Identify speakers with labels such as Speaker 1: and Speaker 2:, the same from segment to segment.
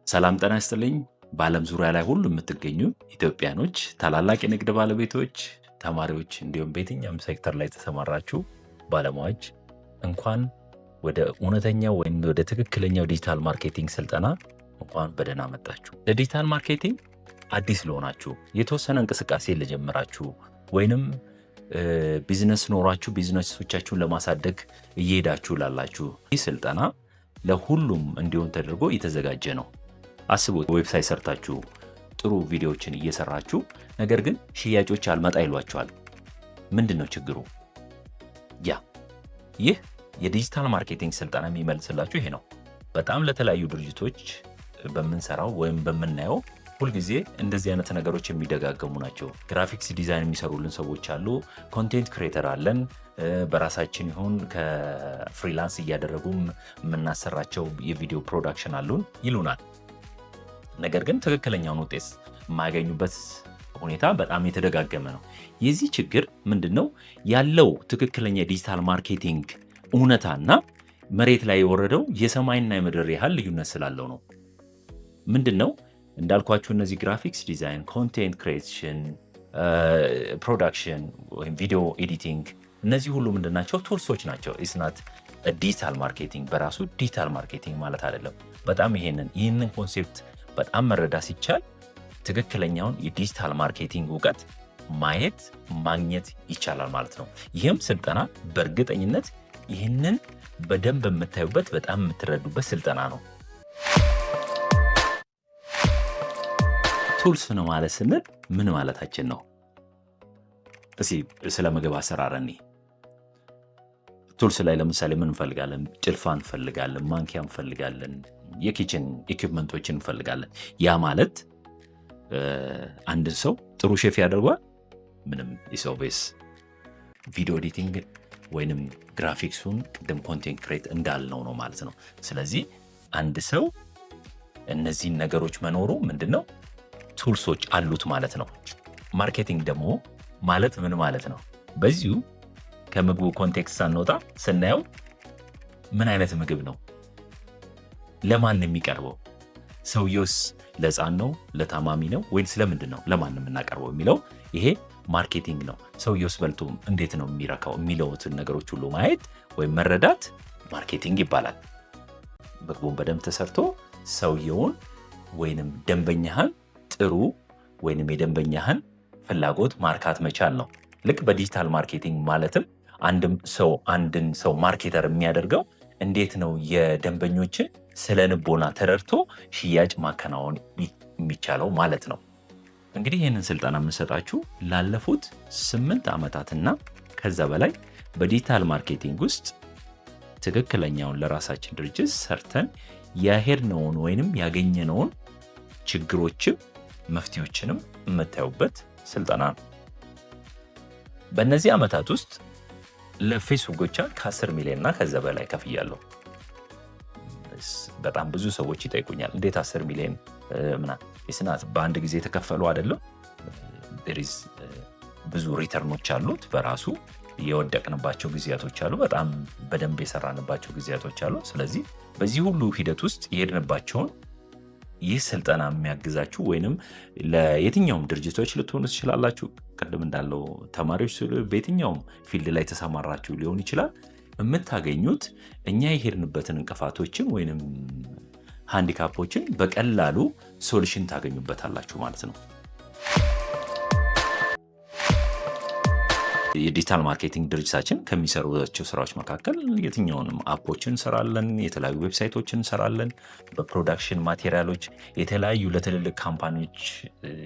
Speaker 1: ሰላም ጤና ይስጥልኝ። በዓለም ዙሪያ ላይ ሁሉ የምትገኙ ኢትዮጵያኖች፣ ታላላቅ የንግድ ባለቤቶች፣ ተማሪዎች እንዲሁም በየትኛውም ሴክተር ላይ የተሰማራችሁ ባለሙያዎች እንኳን ወደ እውነተኛው ወይም ወደ ትክክለኛው ዲጂታል ማርኬቲንግ ስልጠና እንኳን በደህና መጣችሁ። ለዲጂታል ማርኬቲንግ አዲስ ለሆናችሁ፣ የተወሰነ እንቅስቃሴ ለጀመራችሁ ወይንም ቢዝነስ ኖሯችሁ ቢዝነሶቻችሁን ለማሳደግ እየሄዳችሁ ላላችሁ ይህ ስልጠና ለሁሉም እንዲሆን ተደርጎ የተዘጋጀ ነው። አስቡት፣ ዌብሳይት ሰርታችሁ ጥሩ ቪዲዮዎችን እየሰራችሁ ነገር ግን ሽያጮች አልመጣ ይሏችኋል። ምንድነው ችግሩ? ይህ የዲጂታል ማርኬቲንግ ስልጠና የሚመልስላችሁ ይሄ ነው። በጣም ለተለያዩ ድርጅቶች በምንሰራው ወይም በምናየው ሁልጊዜ እንደዚህ አይነት ነገሮች የሚደጋገሙ ናቸው። ግራፊክስ ዲዛይን የሚሰሩልን ሰዎች አሉ። ኮንቴንት ክሬተር አለን። በራሳችን ይሁን ከፍሪላንስ እያደረጉም የምናሰራቸው የቪዲዮ ፕሮዳክሽን አሉን ይሉናል። ነገር ግን ትክክለኛውን ውጤት የማያገኙበት ሁኔታ በጣም የተደጋገመ ነው። የዚህ ችግር ምንድነው? ያለው ትክክለኛ የዲጂታል ማርኬቲንግ እውነታና መሬት ላይ የወረደው የሰማይና የምድር ያህል ልዩነት ስላለው ነው። ምንድነው? እንዳልኳችሁ እነዚህ ግራፊክስ ዲዛይን፣ ኮንቴንት ክሬሽን፣ ፕሮዳክሽን ወይም ቪዲዮ ኤዲቲንግ እነዚህ ሁሉ ምንድናቸው? ቱልሶች ናቸው። ኢስናት ዲጂታል ማርኬቲንግ በራሱ ዲጂታል ማርኬቲንግ ማለት አይደለም። በጣም ይህንን ኮንሴፕት በጣም መረዳት ሲቻል ትክክለኛውን የዲጂታል ማርኬቲንግ እውቀት ማየት ማግኘት ይቻላል ማለት ነው። ይህም ስልጠና በእርግጠኝነት ይህንን በደንብ የምታዩበት በጣም የምትረዱበት ስልጠና ነው። ቱልስ ነው ማለት ስንል ምን ማለታችን ነው? እስኪ ስለ ምግብ አሰራር ቱልስ ላይ ለምሳሌ ምን እንፈልጋለን? ጭልፋ እንፈልጋለን፣ ማንኪያ እንፈልጋለን፣ የኪችን ኢኩፕመንቶችን እንፈልጋለን። ያ ማለት አንድ ሰው ጥሩ ሼፍ ያደርጓል? ምንም። የሰው ቤስ ቪዲዮ ኤዲቲንግ ወይንም ግራፊክሱን ቅድም ኮንቴንት ክሬት እንዳልነው ነው ማለት ነው። ስለዚህ አንድ ሰው እነዚህን ነገሮች መኖሩ ምንድነው? ቱልሶች አሉት ማለት ነው። ማርኬቲንግ ደግሞ ማለት ምን ማለት ነው? በዚሁ ከምግቡ ኮንቴክስት ሳንወጣ ስናየው ምን አይነት ምግብ ነው? ለማን የሚቀርበው? ሰውየውስ ለሕፃን ነው? ለታማሚ ነው? ወይስ ለምንድን ነው ለማን የምናቀርበው የሚለው ይሄ ማርኬቲንግ ነው። ሰውየውስ በልቶ እንዴት ነው የሚረካው የሚለውትን ነገሮች ሁሉ ማየት ወይም መረዳት ማርኬቲንግ ይባላል። ምግቡን በደንብ ተሰርቶ ሰውየውን ወይንም ደንበኛህን ጥሩ ወይንም የደንበኛህን ፍላጎት ማርካት መቻል ነው። ልክ በዲጂታል ማርኬቲንግ ማለትም አንድን ሰው ማርኬተር የሚያደርገው እንዴት ነው የደንበኞችን ስለ ልቦና ተረድቶ ሽያጭ ማከናወን የሚቻለው ማለት ነው። እንግዲህ ይህንን ስልጠና የምንሰጣችሁ ላለፉት 8 ዓመታትና ከዛ በላይ በዲጂታል ማርኬቲንግ ውስጥ ትክክለኛውን ለራሳችን ድርጅት ሰርተን ያሄድነውን ወይንም ያገኘነውን ችግሮችም መፍትሄዎችንም የምታዩበት ስልጠና ነው። በእነዚህ ዓመታት ውስጥ ለፌስቡክ ብቻ ከ10 ሚሊዮን እና ከዛ በላይ ከፍያለሁ። በጣም ብዙ ሰዎች ይጠይቁኛል፣ እንዴት 10 ሚሊዮን ስናት በአንድ ጊዜ የተከፈሉ አይደለም። ብዙ ሪተርኖች አሉት። በራሱ የወደቅንባቸው ጊዜያቶች አሉ፣ በጣም በደንብ የሰራንባቸው ጊዜያቶች አሉ። ስለዚህ በዚህ ሁሉ ሂደት ውስጥ የሄድንባቸውን ይህ ስልጠና የሚያግዛችሁ ወይንም ለየትኛውም ድርጅቶች ልትሆኑ ትችላላችሁ። ቅድም እንዳለው ተማሪዎች በየትኛውም ፊልድ ላይ ተሰማራችሁ ሊሆን ይችላል። የምታገኙት እኛ የሄድንበትን እንቅፋቶችን ወይንም ሃንዲካፖችን በቀላሉ ሶሉሽን ታገኙበታላችሁ ማለት ነው። የዲጂታል ማርኬቲንግ ድርጅታችን ከሚሰሩቸው ስራዎች መካከል የትኛውንም አፖችን እንሰራለን፣ የተለያዩ ዌብሳይቶችን እንሰራለን፣ በፕሮዳክሽን ማቴሪያሎች የተለያዩ ለትልልቅ ካምፓኒዎች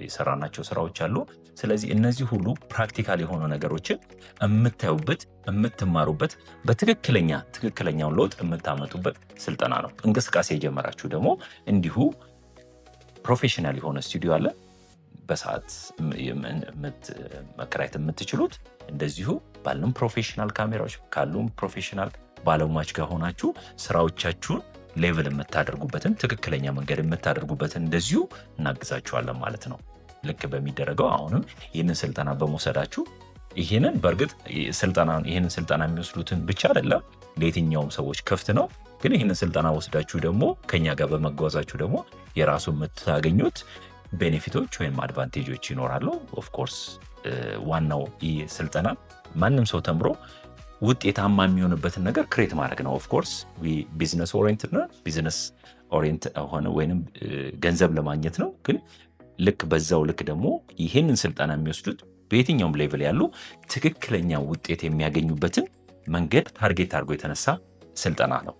Speaker 1: የሰራናቸው ስራዎች አሉ። ስለዚህ እነዚህ ሁሉ ፕራክቲካል የሆኑ ነገሮችን የምታዩበት የምትማሩበት ትክክለኛውን ለውጥ የምታመጡበት ስልጠና ነው። እንቅስቃሴ የጀመራችሁ ደግሞ እንዲሁ ፕሮፌሽናል የሆነ ስቱዲዮ አለ በሰዓት መከራየት የምትችሉት እንደዚሁ ባሉም ፕሮፌሽናል ካሜራዎች ካሉም ፕሮፌሽናል ባለሙያዎች ጋር ሆናችሁ ስራዎቻችሁን ሌቭል የምታደርጉበትን ትክክለኛ መንገድ የምታደርጉበትን እንደዚሁ እናግዛችኋለን ማለት ነው። ልክ በሚደረገው አሁንም ይህንን ስልጠና በመውሰዳችሁ ይህንን በእርግጥ ይህንን ስልጠና የሚወስዱትን ብቻ አይደለም ለየትኛውም ሰዎች ክፍት ነው። ግን ይህንን ስልጠና ወስዳችሁ ደግሞ ከኛ ጋር በመጓዛችሁ ደግሞ የራሱ የምታገኙት ቤኔፊቶች ወይም አድቫንቴጆች ይኖራሉ። ኦፍኮርስ ዋናው ይህ ስልጠና ማንም ሰው ተምሮ ውጤታማ የሚሆንበትን ነገር ክሬት ማድረግ ነው። ኦፍኮርስ ቢዝነስ ኦሪየንትድ ነው። ቢዝነስ ኦሪየንት ሆነ ወይንም ገንዘብ ለማግኘት ነው። ግን ልክ በዛው ልክ ደግሞ ይህንን ስልጠና የሚወስዱት በየትኛውም ሌቭል ያሉ ትክክለኛ ውጤት የሚያገኙበትን መንገድ ታርጌት አድርጎ የተነሳ ስልጠና ነው።